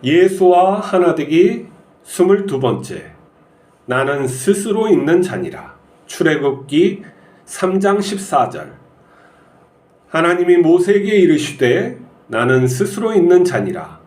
예수와 하나되기 22번째. 나는 스스로 있는 자니라. 출애굽기 3장 14절. 하나님이 모세에게 이르시되 나는 스스로 있는 자니라.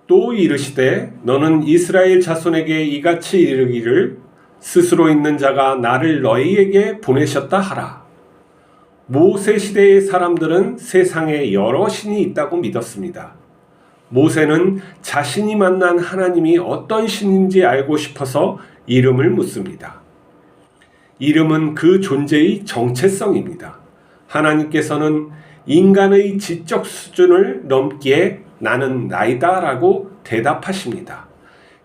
또 이르시되 너는 이스라엘 자손에게 이같이 이르기를 스스로 있는 자가 나를 너희에게 보내셨다 하라. 모세 시대의 사람들은 세상에 여러 신이 있다고 믿었습니다. 모세는 자신이 만난 하나님이 어떤 신인지 알고 싶어서 이름을 묻습니다. 이름은 그 존재의 정체성입니다. 하나님께서는 인간의 지적 수준을 넘기에 나는 나이다 라고 대답하십니다.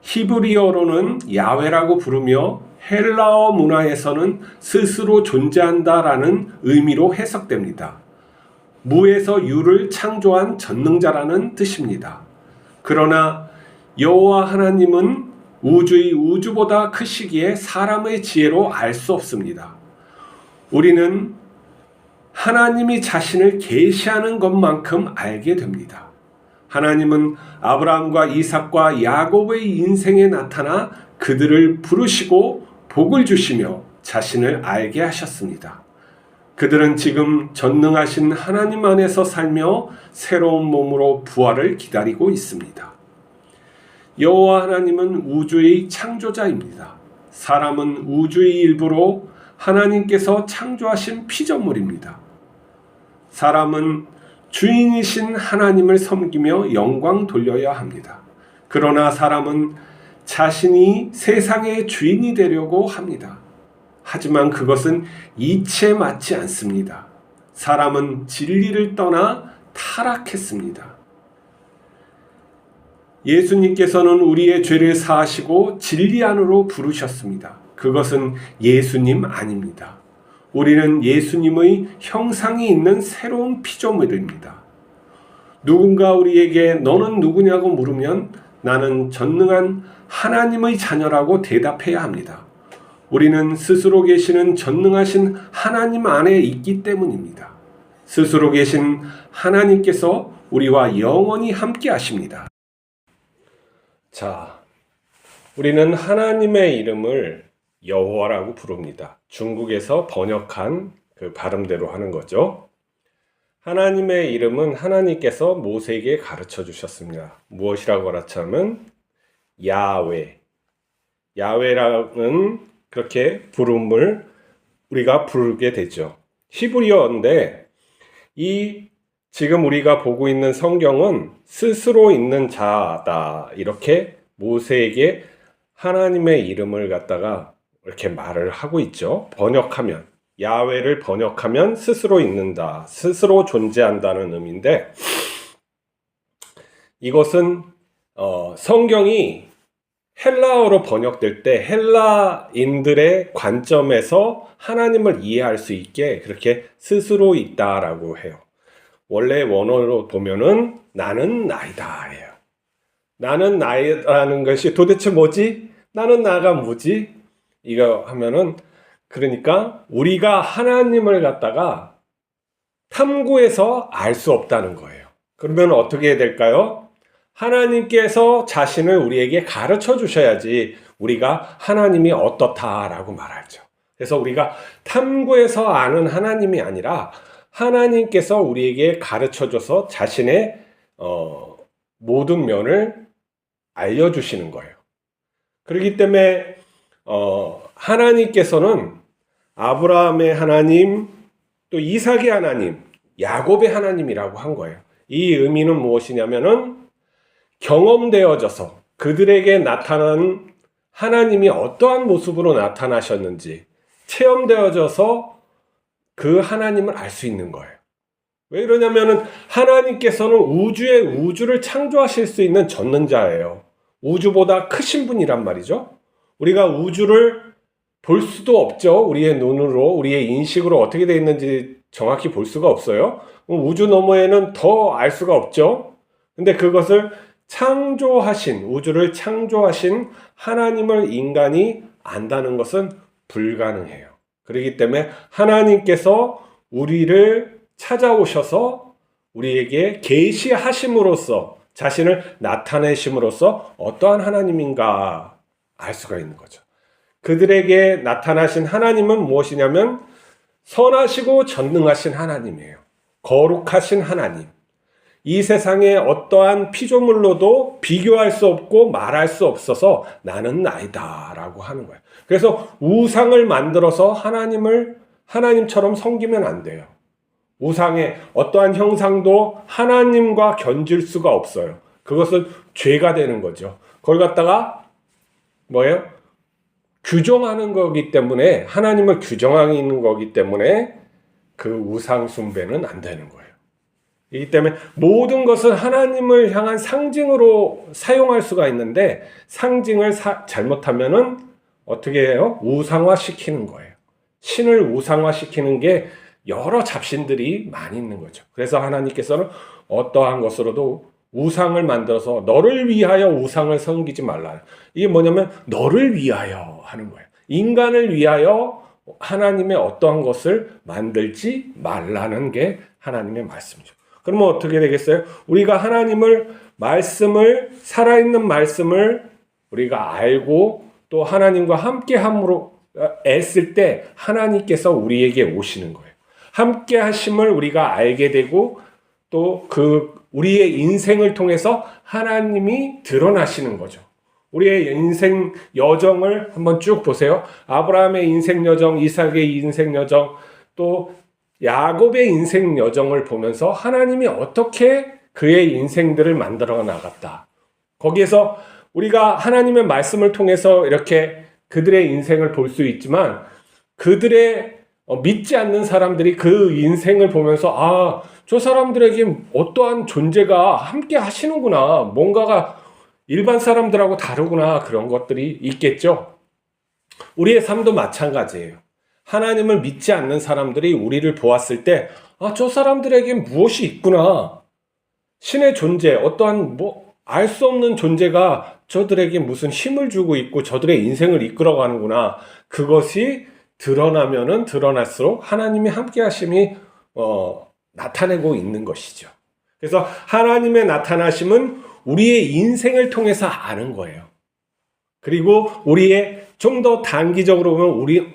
히브리어로는 야훼라고 부르며 헬라어 문화에서는 스스로 존재한다라는 의미로 해석됩니다. 무에서 유를 창조한 전능자라는 뜻입니다. 그러나 여호와 하나님은 우주의 우주보다 크시기에 사람의 지혜로 알 수 없습니다. 우리는 하나님이 자신을 계시하는 것만큼 알게 됩니다. 하나님은 아브라함과 이삭과 야곱의 인생에 나타나 그들을 부르시고 복을 주시며 자신을 알게 하셨습니다. 그들은 지금 전능하신 하나님 안에서 살며 새로운 몸으로 부활을 기다리고 있습니다. 여호와 하나님은 우주의 창조자입니다. 사람은 우주의 일부로 하나님께서 창조하신 피조물입니다. 사람은 주인이신 하나님을 섬기며 영광 돌려야 합니다. 그러나 사람은 자신이 세상의 주인이 되려고 합니다. 하지만 그것은 이치에 맞지 않습니다. 사람은 진리를 떠나 타락했습니다. 예수님께서는 우리의 죄를 사하시고 진리 안으로 부르셨습니다. 그것은 예수님 아닙니다. 우리는 예수님의 형상이 있는 새로운 피조물입니다. 누군가 우리에게 너는 누구냐고 물으면 나는 전능한 하나님의 자녀라고 대답해야 합니다. 우리는 스스로 계시는 전능하신 하나님 안에 있기 때문입니다. 스스로 계신 하나님께서 우리와 영원히 함께 하십니다. 자, 우리는 하나님의 이름을 여호와라고 부릅니다. 중국에서 번역한 그 발음대로 하는 거죠. 하나님의 이름은 하나님께서 모세에게 가르쳐 주셨습니다. 무엇이라고 가르쳤냐면 야훼. 야훼라는 그렇게 부름을 우리가 부르게 되죠. 히브리어인데 이 지금 우리가 보고 있는 성경은 스스로 있는 자다. 이렇게 모세에게 하나님의 이름을 갖다가 이렇게 말을 하고 있죠. 번역하면 야훼를 번역하면 스스로 있는다. 스스로 존재한다는 의미인데 이것은 성경이 헬라어로 번역될 때 헬라인들의 관점에서 하나님을 이해할 수 있게 그렇게 스스로 있다라고 해요. 원래 원어로 보면은 나는 나이다 해요. 나는 나이라는 것이 도대체 뭐지? 나는 나가 뭐지? 이거 하면은 그러니까 우리가 하나님을 갖다가 탐구해서 알 수 없다는 거예요. 그러면 어떻게 해야 될까요? 하나님께서 자신을 우리에게 가르쳐 주셔야지 우리가 하나님이 어떻다라고 말하죠. 그래서 우리가 탐구해서 아는 하나님이 아니라 하나님께서 우리에게 가르쳐 줘서 자신의 모든 면을 알려주시는 거예요. 그렇기 때문에 하나님께서는 아브라함의 하나님, 또 이삭의 하나님, 야곱의 하나님이라고 한 거예요. 이 의미는 무엇이냐면은 경험되어져서 그들에게 나타난 하나님이 어떠한 모습으로 나타나셨는지 체험되어져서 그 하나님을 알 수 있는 거예요. 왜 그러냐면은 하나님께서는 우주를 창조하실 수 있는 전능자예요. 우주보다 크신 분이란 말이죠. 우리가 우주를 볼 수도 없죠. 우리의 눈으로, 우리의 인식으로 어떻게 되어 있는지 정확히 볼 수가 없어요. 우주 너머에는 더 알 수가 없죠. 근데 그것을 우주를 창조하신 하나님을 인간이 안다는 것은 불가능해요. 그렇기 때문에 하나님께서 우리를 찾아오셔서 우리에게 계시하심으로써 자신을 나타내심으로써 어떠한 하나님인가 알 수가 있는 거죠. 그들에게 나타나신 하나님은 무엇이냐면 선하시고 전능하신 하나님이에요. 거룩하신 하나님. 이 세상에 어떠한 피조물로도 비교할 수 없고 말할 수 없어서 나는 나이다 라고 하는 거예요. 그래서 우상을 만들어서 하나님처럼 섬기면 안 돼요. 우상의 어떠한 형상도 하나님과 견줄 수가 없어요. 그것은 죄가 되는 거죠. 그걸 갖다가 뭐예요? 규정하는 거기 때문에, 하나님을 규정하는 거기 때문에 그 우상 숭배는 안 되는 거예요. 이기 때문에 모든 것은 하나님을 향한 상징으로 사용할 수가 있는데, 상징을 잘못하면은 어떻게 해요? 우상화시키는 거예요. 신을 우상화시키는 게 여러 잡신들이 많이 있는 거죠. 그래서 하나님께서는 어떠한 것으로도 우상을 만들어서 너를 위하여 우상을 섬기지 말라. 이게 뭐냐면 너를 위하여 하는 거예요. 인간을 위하여 하나님의 어떠한 것을 만들지 말라는 게 하나님의 말씀이죠. 그러면 어떻게 되겠어요? 우리가 살아있는 말씀을 우리가 알고 또 하나님과 함께 함으로 애쓸 때 하나님께서 우리에게 오시는 거예요. 함께 하심을 우리가 알게 되고 또 우리의 인생을 통해서 하나님이 드러나시는 거죠. 우리의 인생 여정을 한번 쭉 보세요. 아브라함의 인생 여정, 이삭의 인생 여정, 또 야곱의 인생 여정을 보면서 하나님이 어떻게 그의 인생들을 만들어 나갔다. 거기에서 우리가 하나님의 말씀을 통해서 이렇게 그들의 인생을 볼 수 있지만, 그들의 믿지 않는 사람들이 그 인생을 보면서 저 사람들에게 어떠한 존재가 함께 하시는구나, 뭔가가 일반 사람들하고 다르구나, 그런 것들이 있겠죠. 우리의 삶도 마찬가지예요. 하나님을 믿지 않는 사람들이 우리를 보았을 때 저 사람들에게 무엇이 있구나, 신의 존재, 어떠한 알 수 없는 존재가 저들에게 무슨 힘을 주고 있고 저들의 인생을 이끌어가는구나, 그것이 드러나면은 드러날수록 하나님의 함께 하심이 나타내고 있는 것이죠. 그래서 하나님의 나타나심은 우리의 인생을 통해서 아는 거예요. 그리고 우리의 좀 더 단기적으로 보면 우리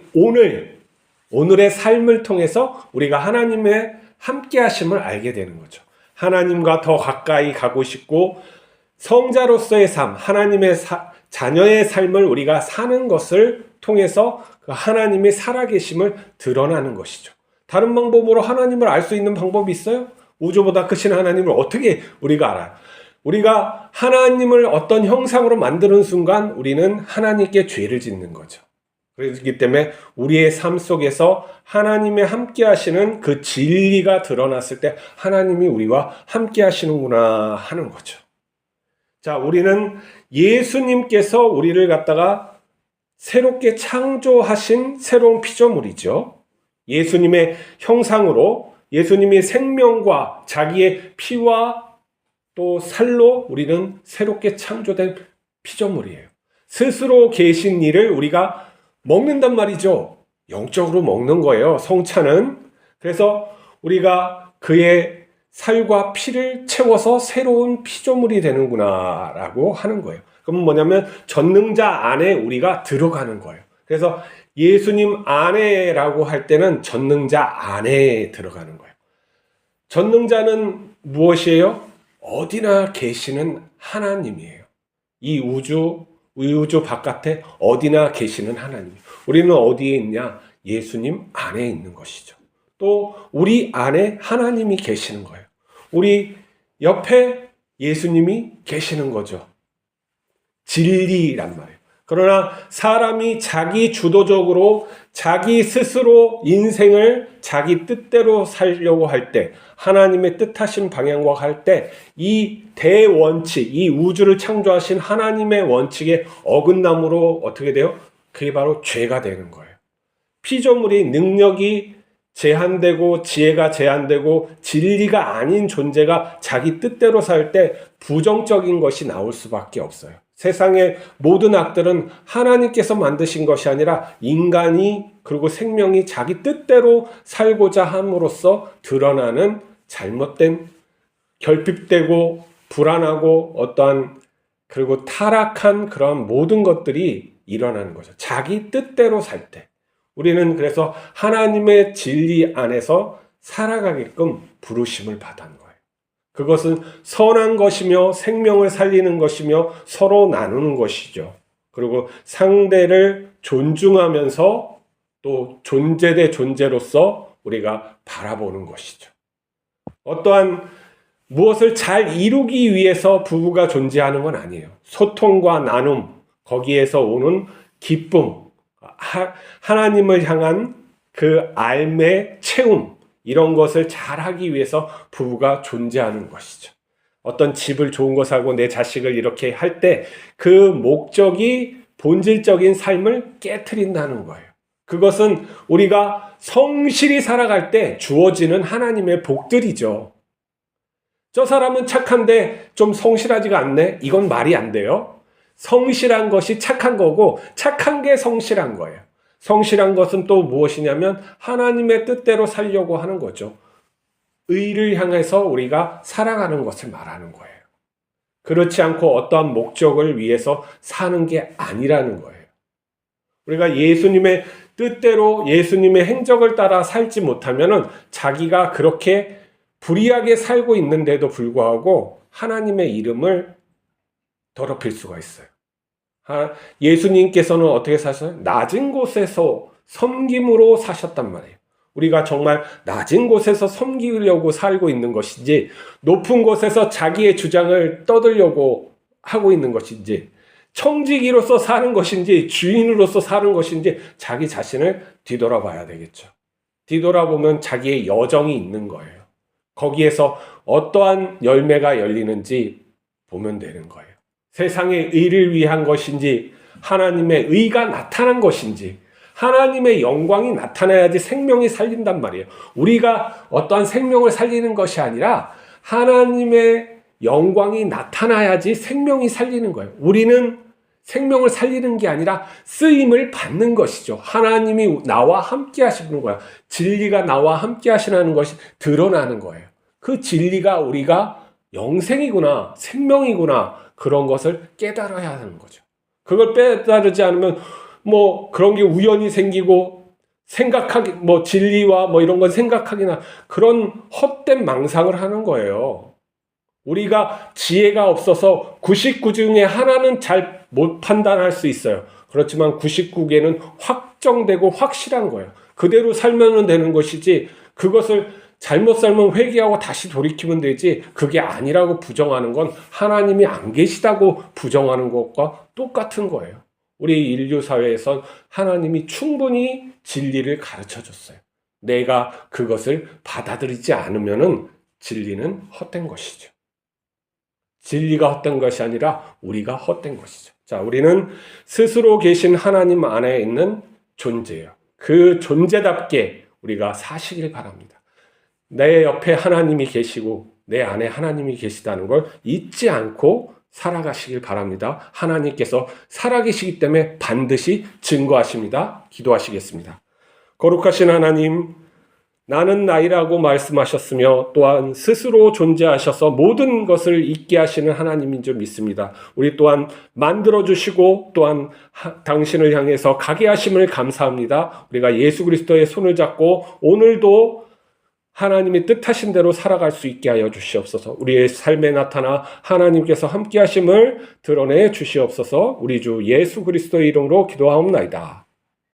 오늘의 삶을 통해서 우리가 하나님의 함께 하심을 알게 되는 거죠. 하나님과 더 가까이 가고 싶고 성자로서의 삶, 하나님의 자녀의 삶을 우리가 사는 것을 통해서 그 하나님의 살아계심을 드러나는 것이죠. 다른 방법으로 하나님을 알 수 있는 방법이 있어요? 우주보다 크신 하나님을 어떻게 우리가 알아요? 우리가 하나님을 어떤 형상으로 만드는 순간 우리는 하나님께 죄를 짓는 거죠. 그렇기 때문에 우리의 삶 속에서 하나님의 함께 하시는 그 진리가 드러났을 때 하나님이 우리와 함께 하시는구나 하는 거죠. 자, 우리는 예수님께서 우리를 갖다가 새롭게 창조하신 새로운 피조물이죠. 예수님의 형상으로, 예수님의 생명과 자기의 피와 또 살로 우리는 새롭게 창조된 피조물이에요. 스스로 계신 이를 우리가 먹는단 말이죠. 영적으로 먹는 거예요, 성찬은. 그래서 우리가 그의 살과 피를 채워서 새로운 피조물이 되는구나 라고 하는 거예요. 그럼 뭐냐면 전능자 안에 우리가 들어가는 거예요. 그래서 예수님 안에라고 할 때는 전능자 안에 들어가는 거예요. 전능자는 무엇이에요? 어디나 계시는 하나님이에요. 이 우주 바깥에 어디나 계시는 하나님. 우리는 어디에 있냐? 예수님 안에 있는 것이죠. 또 우리 안에 하나님이 계시는 거예요. 우리 옆에 예수님이 계시는 거죠. 진리란 말이에요. 그러나 사람이 자기 주도적으로 자기 스스로 인생을 자기 뜻대로 살려고 할 때, 하나님의 뜻하신 방향과 할 때 이 대원칙, 이 우주를 창조하신 하나님의 원칙에 어긋남으로 어떻게 돼요? 그게 바로 죄가 되는 거예요. 피조물이 능력이 제한되고 지혜가 제한되고 진리가 아닌 존재가 자기 뜻대로 살 때 부정적인 것이 나올 수밖에 없어요. 세상의 모든 악들은 하나님께서 만드신 것이 아니라 인간이 그리고 생명이 자기 뜻대로 살고자 함으로써 드러나는 잘못된, 결핍되고 불안하고 어떠한 그리고 타락한 그런 모든 것들이 일어나는 거죠. 자기 뜻대로 살 때. 우리는 그래서 하나님의 진리 안에서 살아가게끔 부르심을 받은 거예요. 그것은 선한 것이며 생명을 살리는 것이며 서로 나누는 것이죠. 그리고 상대를 존중하면서 또 존재 대 존재로서 우리가 바라보는 것이죠. 어떠한 무엇을 잘 이루기 위해서 부부가 존재하는 건 아니에요. 소통과 나눔, 거기에서 오는 기쁨, 하나님을 향한 그 알매 채움, 이런 것을 잘 하기 위해서 부부가 존재하는 것이죠. 어떤 집을 좋은 거 사고 내 자식을 이렇게 할 때 그 목적이 본질적인 삶을 깨트린다는 거예요. 그것은 우리가 성실히 살아갈 때 주어지는 하나님의 복들이죠. 저 사람은 착한데 좀 성실하지가 않네? 이건 말이 안 돼요. 성실한 것이 착한 거고 착한 게 성실한 거예요. 성실한 것은 또 무엇이냐면 하나님의 뜻대로 살려고 하는 거죠. 의를 향해서 우리가 살아가는 것을 말하는 거예요. 그렇지 않고 어떠한 목적을 위해서 사는 게 아니라는 거예요. 우리가 예수님의 뜻대로 예수님의 행적을 따라 살지 못하면 자기가 그렇게 불의하게 살고 있는데도 불구하고 하나님의 이름을 더럽힐 수가 있어요. 예수님께서는 어떻게 사셨어요? 낮은 곳에서 섬김으로 사셨단 말이에요. 우리가 정말 낮은 곳에서 섬기려고 살고 있는 것인지 높은 곳에서 자기의 주장을 떠들려고 하고 있는 것인지 청지기로서 사는 것인지 주인으로서 사는 것인지 자기 자신을 뒤돌아봐야 되겠죠. 뒤돌아보면 자기의 여정이 있는 거예요. 거기에서 어떠한 열매가 열리는지 보면 되는 거예요. 세상의 의를 위한 것인지 하나님의 의가 나타난 것인지 하나님의 영광이 나타나야지 생명이 살린단 말이에요. 우리가 어떠한 생명을 살리는 것이 아니라 하나님의 영광이 나타나야지 생명이 살리는 거예요. 우리는 생명을 살리는 게 아니라 쓰임을 받는 것이죠. 하나님이 나와 함께 하시는 거예요. 진리가 나와 함께 하시는 것이 드러나는 거예요. 그 진리가 우리가 영생이구나, 생명이구나, 그런 것을 깨달아야 하는 거죠. 그걸 깨달지 않으면 그런 게 우연히 생기고 생각하기 진리와 이런 건 생각하기나 그런 헛된 망상을 하는 거예요. 우리가 지혜가 없어서 99 중에 하나는 잘 못 판단할 수 있어요. 그렇지만 99개는 확정되고 확실한 거예요. 그대로 살면 되는 것이지 그것을 잘못 살면 회개하고 다시 돌이키면 되지 그게 아니라고 부정하는 건 하나님이 안 계시다고 부정하는 것과 똑같은 거예요. 우리 인류 사회에선 하나님이 충분히 진리를 가르쳐 줬어요. 내가 그것을 받아들이지 않으면은 진리는 헛된 것이죠. 진리가 헛된 것이 아니라 우리가 헛된 것이죠. 자, 우리는 스스로 계신 하나님 안에 있는 존재예요. 그 존재답게 우리가 사시길 바랍니다. 내 옆에 하나님이 계시고 내 안에 하나님이 계시다는 걸 잊지 않고 살아가시길 바랍니다. 하나님께서 살아계시기 때문에 반드시 증거하십니다. 기도하시겠습니다. 거룩하신 하나님, 나는 나이라고 말씀하셨으며 또한 스스로 존재하셔서 모든 것을 있게 하시는 하나님인 줄 믿습니다. 우리 또한 만들어주시고 또한 당신을 향해서 가게 하심을 감사합니다. 우리가 예수 그리스도의 손을 잡고 오늘도 하나님이 뜻하신 대로 살아갈 수 있게 하여 주시옵소서. 우리의 삶에 나타나 하나님께서 함께 하심을 드러내 주시옵소서. 우리 주 예수 그리스도의 이름으로 기도하옵나이다.